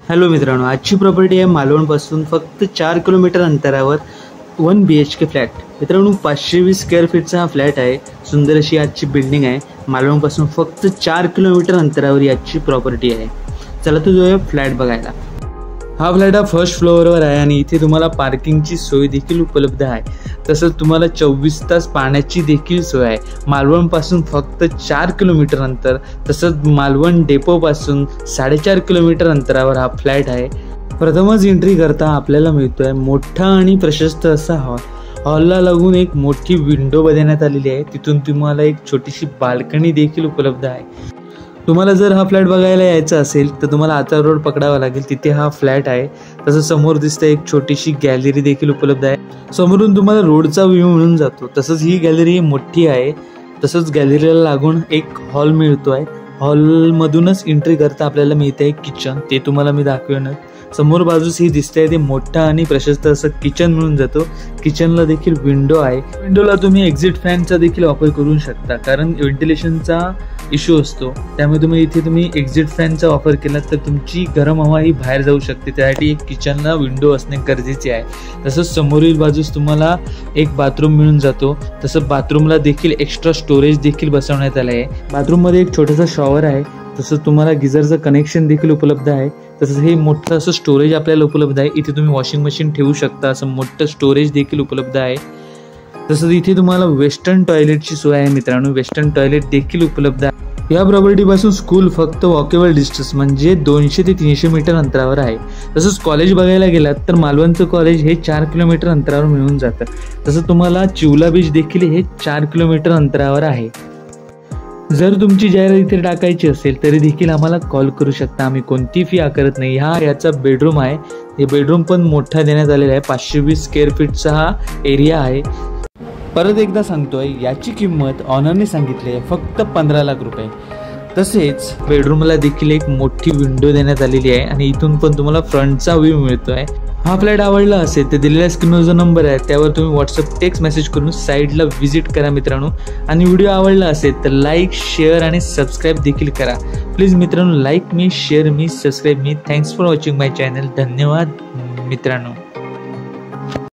Hello मित्रांनो, आजची property आहे मालवणपासून फक्त 4 किलोमीटर अंतरावर 1 BHK फ्लॅट। मित्रांनो 520 स्क्वेअर फीटचा हा फ्लॅट आहे। सुंदर अशी आजची बिल्डिंग आहे। मालवणपासून फक्त 4 किलोमीटर अंतरावर याची प्रॉपर्टी आहे। चला तो जाऊया फ्लॅट बघायला। हा फ्लॅट फर्स्ट फ्लोअरवर आहे आणि इथे तुम्हाला पार्किंगची सोय देखील उपलब्ध आहे। तसंच तुम्हाला 24 तास पाण्याची देखील सोय आहे। मालवणपासून फक्त 4 किलोमीटर अंतर, तसंच मालवण डेपोपासून 4.5 किलोमीटर अंतरावर हा फ्लॅट आहे। प्रथमच एंट्री करता आपल्याला मिळतोय मोठा आणि प्रशस्त असा हॉल। हॉलला लागून एक मोठी विंडो बनवण्यात आलेली आहे। तिथून तुम्हाला एक छोटीशी बाल्कनी देखील उपलब्ध आहे। तुम्हाला जर हा फ्लॅट बघायला यायचा असेल तर तुम्हाला आचार रोड पकडावा लागेल, तिथे हा फ्लॅट आहे। तसंच समोर दिसतं एक छोटीशी गॅलरी देखील उपलब्ध आहे। समोरून तुम्हाला रोडचा व्ह्यू मिळून जातो। तसंच ही गॅलरी मोठी आहे। तसंच गॅलरीला लागून एक हॉल मिळतोय। हॉलमधूनच एंट्री करता आपल्याला मिळतंय किचन, ते तुम्हाला मी दाखवेन। समोर बाजूस ही दिसतंय ते मोठा आणि प्रशस्त असं किचन मिळून जातो। किचनला देखील विंडो आहे। विंडोला तुम्ही एक्झिट फॅनचा देखील वापर करू शकता, कारण व्हेंटिलेशनचा इश्यू असतो। त्यामुळे तुम्ही एक्झिट फॅनचा वापर केला तर तुमची गरम हवा ही बाहेर जाऊ शकते। त्यासाठी एक किचनला विंडो असणे गरजेचे आहे। तसंच समोरील बाजूस तुम्हाला एक बाथरूम मिळून जातो। तसं बाथरूमला देखील एक्स्ट्रा स्टोरेज देखील बसवण्यात आलं आहे। बाथरूममध्ये एक छोटासा शॉवर आहे। तसंच तुम्हाला गिझरचं कनेक्शन देखील उपलब्ध आहे। तसंच हे मोठं असं स्टोरेज आपल्याला उपलब्ध आहे। इथे तुम्ही वॉशिंग मशीन ठेवू शकता, असं मोठं स्टोरेज देखील उपलब्ध आहे। तसंच इथे तुम्हाला वेस्टर्न टॉयलेटची सोय आहे। मित्रांनो वेस्टर्न टॉयलेट देखील उपलब्ध आहे। या प्रॉपर्टीपासून स्कूल फक्त वॉकेबल डिस्टन्स म्हणजे 200 ते 300 मीटर अंतरावर आहे। तसंच कॉलेज बघायला गेलात तर मालवणचं कॉलेज हे 4 किलोमीटर अंतरावर मिळून जातं। तसंच तुम्हाला चिवला बीच देखील हे 4 किलोमीटर अंतरावर आहे। जर तुमची जाहिरात इथे टाकायची असेल तरी देखील आम्हाला कॉल करू शकता, आम्ही कोणती फी आकारत नाही। याचा बेडरूम आहे। हे बेडरूम पण मोठा देण्यात आलेला आहे। 520 स्क्वेअर फीटचा हा एरिया आहे। परत एकदा सांगतोय, याची किंमत ऑनरने सांगितली आहे फक्त 15 लाख रुपये। तसेच बेडरूमला देखील एक मोठी विंडो देण्यात आलेली आहे आणि इथून पण तुम्हाला फ्रंटचा व्ह्यू मिळतोय। हा फ्लॅट आवडला असेल तर दिलेल्या स्क्रीनवर जो नंबर आहे त्यावर तुम्ही व्हॉट्सअप टेक्स्ट मेसेज करून साईडला व्हिजिट करा मित्रांनो। आणि व्हिडिओ आवडला असेल तर लाईक, शेअर आणि सबस्क्राईब देखील करा। प्लीज मित्रांनो, like me, share me, subscribe me. Thanks for watching my channel. धन्यवाद मित्रांनो।